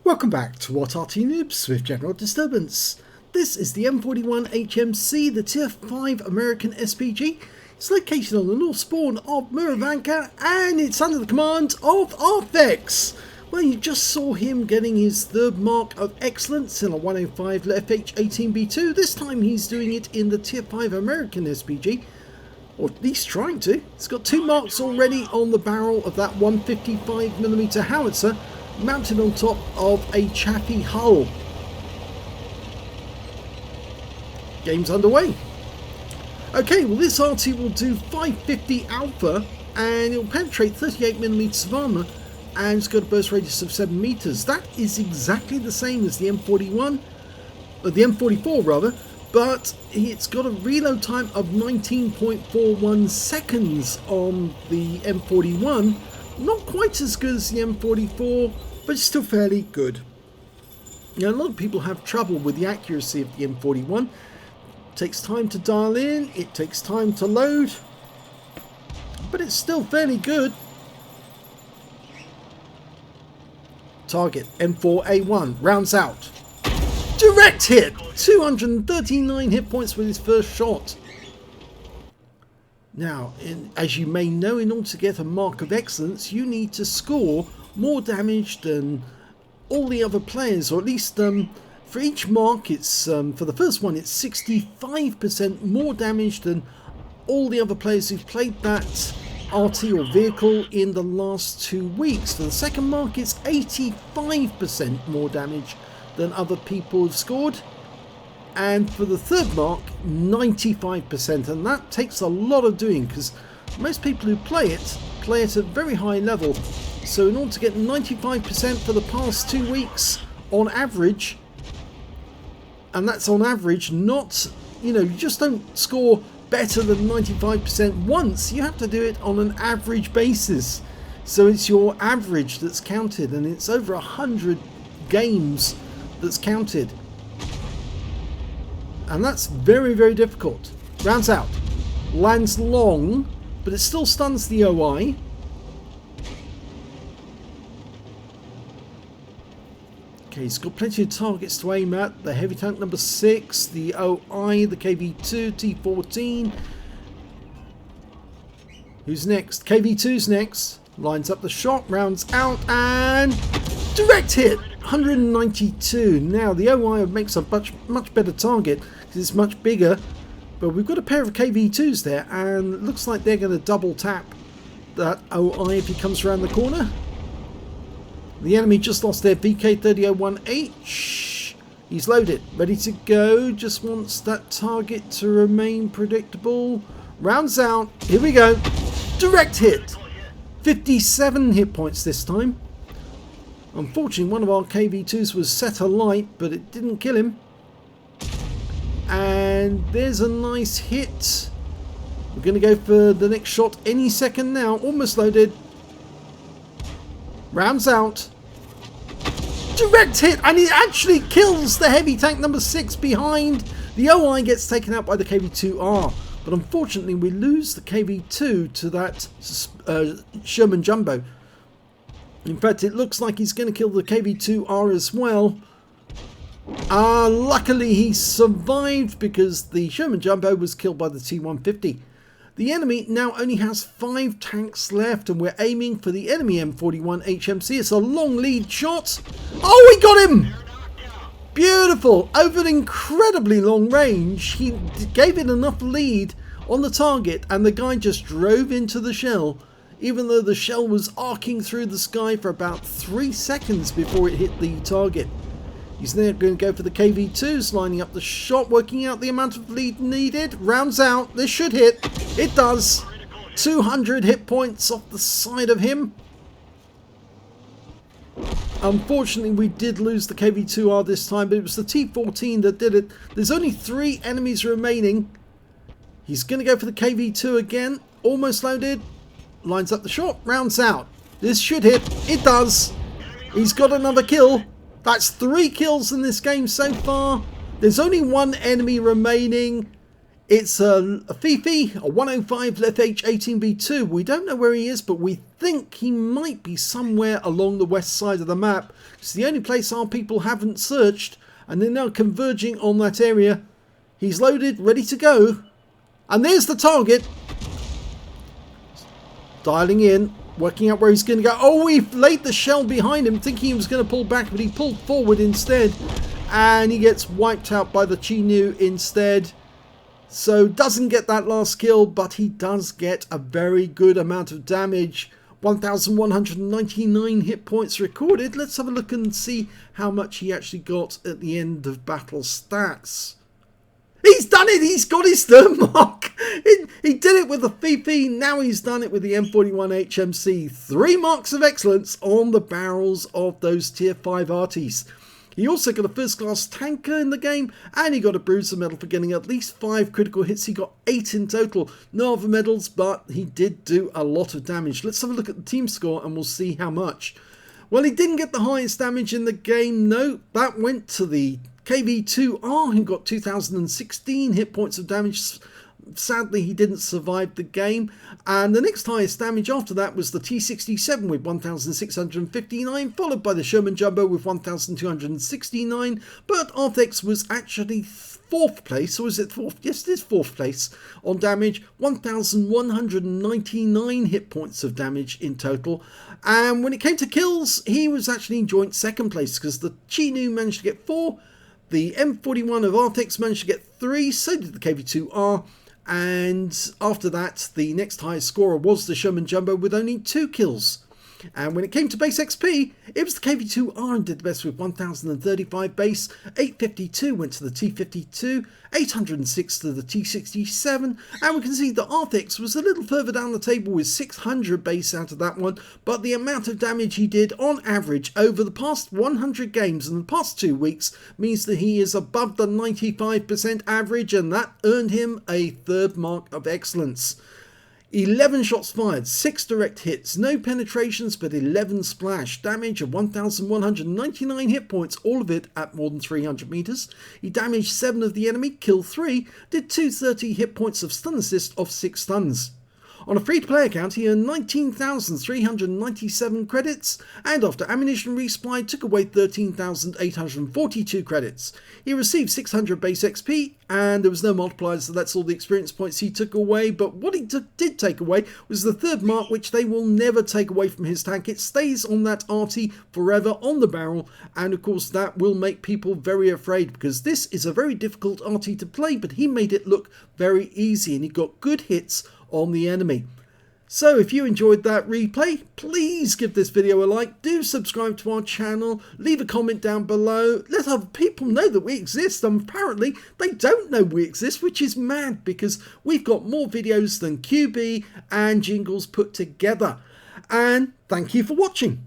Welcome back to What Arty Noobs with General Disturbance. This is the M41 HMC, the Tier 5 American SPG. It's located on the north spawn of Murovanka and it's under the command of ArthVex. Well, you just saw him getting his third mark of excellence in a 105 FH18B2. This time he's doing it in the Tier 5 American SPG, or at least trying to. He's got 2 marks already on the barrel of that 155mm howitzer, mounted on top of a chaffy hull. Game's underway. Okay, well this Arty will do 550 alpha and it will penetrate 38mm of armour and it's got a burst radius of 7 meters. That is exactly the same as the M41, or the M44 rather, but it's got a reload time of 19.41 seconds on the M41. Not quite as good as the M44, but it's still fairly good. Now, a lot of people have trouble with the accuracy of the M41. It takes time to dial in, it takes time to load, but it's still fairly good. Target M4A1 rounds out. Direct hit! 239 hit points with his first shot. Now, as you may know, in order to get a mark of excellence, you need to score more damage than all the other players, or at least for each mark, it's for the first one, it's 65% more damage than all the other players who've played that Arty or vehicle in the last 2 weeks. For the second mark, it's 85% more damage than other people have scored. And for the third mark, 95%, and that takes a lot of doing because most people who play it at a very high level. So in order to get 95% for the past 2 weeks on average, and that's on average, not, you just don't score better than 95% once, you have to do it on an average basis. So it's your average that's counted, and it's over 100 games that's counted. And that's very, very difficult. Rounds out. Lands long, but it still stuns the OI. Okay, he's got plenty of targets to aim at. The heavy tank number 6, the OI, the KV2, T14. Who's next? KV2's next. Lines up the shot, rounds out, and direct hit! 192. Now the OI makes a much better target because it's much bigger, but we've got a pair of KV2s there and it looks like they're going to double tap that OI if he comes around the corner. The enemy just lost their VK3001H. He's loaded, ready to go, just wants that target to remain predictable. Rounds out, here we go, direct hit. 57 hit points this time. Unfortunately, one of our KV2s was set alight, but it didn't kill him. And there's a nice hit. We're going to go for the next shot any second now. Almost loaded. Rounds out. Direct hit, and it actually kills the heavy tank number 6 behind. The OI gets taken out by the KV2R. But unfortunately, we lose the KV2 to that Sherman Jumbo. In fact, it looks like he's going to kill the KV2R as well. Luckily, he survived because the Sherman Jumbo was killed by the T150. The enemy now only has 5 tanks left, and we're aiming for the enemy M41 HMC. It's a long lead shot. Oh, we got him! Beautiful! Over an incredibly long range, he gave it enough lead on the target, and the guy just drove into the shell. Even though the shell was arcing through the sky for about 3 seconds before it hit the target. He's now going to go for the KV2s, lining up the shot, working out the amount of lead needed. Rounds out. This should hit. It does. 200 hit points off the side of him. Unfortunately, we did lose the KV2R this time, but it was the T14 that did it. There's only 3 enemies remaining. He's going to go for the KV2 again. Almost loaded. Lines up the shot, rounds out. This should hit. It does. He's got another kill. That's 3 kills in this game so far. There's only 1 enemy remaining. It's a Fifi, a 105 FH18B2. We don't know where he is, but we think he might be somewhere along the west side of the map. It's the only place our people haven't searched, and they're now converging on that area. He's loaded, ready to go. And there's the target. Dialing in, working out where he's going to go. Oh, he laid the shell behind him, thinking he was going to pull back, but he pulled forward instead. And he gets wiped out by the Chinu instead. So doesn't get that last kill, but he does get a very good amount of damage. 1,199 hit points recorded. Let's have a look and see how much he actually got at the end of battle stats. He's done it! He's got his third mark! He did it with the Fifi, now he's done it with the M41 HMC. 3 marks of excellence on the barrels of those tier 5 Artys. He also got a first class tanker in the game, and he got a bruiser medal for getting at least 5 critical hits. He got 8 in total. No other medals, but he did do a lot of damage. Let's have a look at the team score and we'll see how much. Well, he didn't get the highest damage in the game. No, that went to the KV2R, who got 2,016 hit points of damage. Sadly, he didn't survive the game. And the next highest damage after that was the T67 with 1,659, followed by the Sherman Jumbo with 1,269. But ArthVex was actually 4th place, or is it 4th? Yes, it is 4th place on damage. 1,199 hit points of damage in total. And when it came to kills, he was actually in joint 2nd place because the Chinu managed to get 4. The M41 of ArthVex managed to get 3, so did the KV2R. And after that, the next highest scorer was the Sherman Jumbo with only 2 kills. And when it came to base XP, it was the KV2R and did the best with 1,035 base, 852 went to the T52, 806 to the T67, and we can see that ArthVex was a little further down the table with 600 base out of that one, but the amount of damage he did on average over the past 100 games in the past 2 weeks means that he is above the 95% average, and that earned him a 3rd mark of excellence. 11 shots fired, 6 direct hits, no penetrations, but 11 splash, damage of 1,199 hit points, all of it at more than 300 meters. He damaged 7 of the enemy, killed 3, did 230 hit points of stun assist of 6 stuns. On a free-to-play account, he earned 19,397 credits, and after ammunition resupply, took away 13,842 credits. He received 600 base XP, and there was no multipliers, so that's all the experience points he took away. But what he did take away was the 3rd mark, which they will never take away from his tank. It stays on that Arty forever on the barrel, and of course that will make people very afraid, because this is a very difficult Arty to play, but he made it look very easy, and he got good hits on the enemy. So if you enjoyed that replay, please give this video a like, do subscribe to our channel, leave a comment down below, let other people know that we exist. And apparently they don't know we exist, which is mad because we've got more videos than QB and Jingles put together. And thank you for watching.